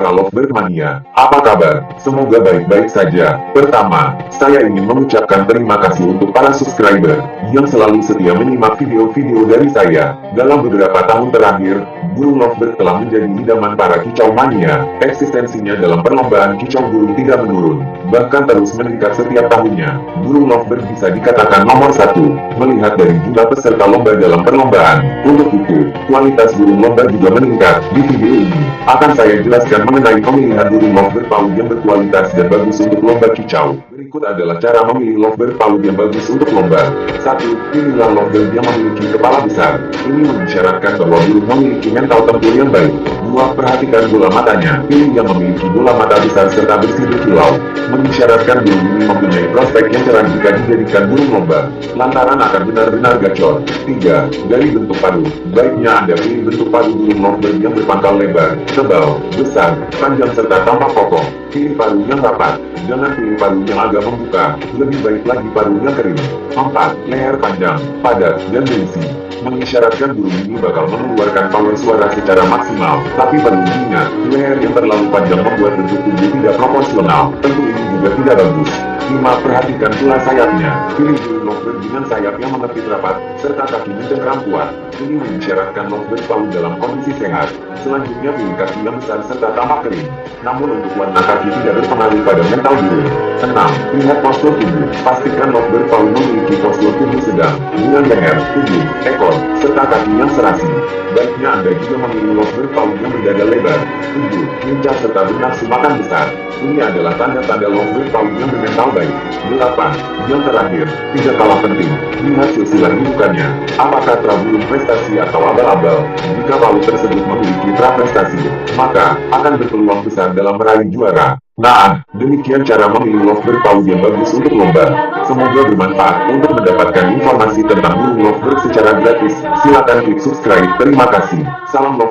para lovebird mania. Apa kabar? Semoga baik-baik saja. Pertama, saya ingin mengucapkan terima kasih untuk para subscriber yang selalu setia menyimak video-video dari saya. Dalam beberapa tahun terakhir, burung lovebird telah menjadi idaman para kicau mania. Eksistensinya dalam perlombaan kicau burung tidak menurun, bahkan terus meningkat setiap tahunnya. Burung lovebird bisa dikatakan nomor satu, melihat dari jumlah peserta lomba dalam perlombaan. Untuk itu, kualitas burung lomba juga meningkat. Di video ini, akan saya jelaskan mengenai pemilihan burung lovebird paud yang berkualitas dan bagus untuk lomba kicau. Berikut adalah cara memilih lovebird paud yang bagus untuk lomba. 1. Pilihlah lovebird yang memiliki kepala besar. Ini mensyaratkan bahwa burung memiliki mental tempur yang baik. 2. Perhatikan bola matanya. Pilih yang memiliki bola mata besar serta bersih berkilau. Mensyaratkan burung ini mempunyai prospek yang cerah jika dijadikan burung lomba, lantaran akan benar-benar gacor. 3. Dari bentuk padu. Baiknya Anda pilih bentuk padu burung lovebird yang berpangkal lebar, tebal, besar, panjang serta tampak kokoh. Pilih padu yang rapat. Jangan pilih padu yang agak membuka. Lebih baik lagi padu yang kering. 4. Leher panjang, padat, dan berisi. Mengisyaratkan burung ini bakal mengeluarkan power suara secara maksimal. Tapi perlu diingat, leher yang terlalu panjang membuat bentuk tubuh tidak proporsional. Tentu ini juga tidak bagus. 5. Perhatikan pula sayapnya. Pilih burung lovebird dengan sayap yang mengepit rapat, serta kaki mencengkram kuat. Ini mengisyaratkan lovebird paud dalam kondisi sehat. Selanjutnya pilih kaki yang besar serta tampak kering. Namun untuk warna kaki tidak berpengaruh pada mental burung. 6. Lihat postur tubuh. Pastikan lovebird paud memiliki postur tubuh sedang, dengan leher, tubuh, ekor, serta kaki yang serasi. Baiknya Anda juga memilih lovebird paud yang berdada lebar, tubuh, lincah serta bernafsu makan besar. Ini adalah tanda-tanda lovebird paud yang bermental baik. 8. Yang terakhir, tidak kalah penting, lihat silsilah hidupannya. Apakah burung prestasi atau abal-abal? Jika paud tersebut memiliki prestasi, maka akan berpeluang besar dalam meraih juara. Nah, demikian cara memilih lovebird paud yang bagus untuk lomba. Semoga bermanfaat. Untuk mendapatkan informasi tentang burung lovebird secara gratis, silakan klik subscribe. Terima kasih. Salam love.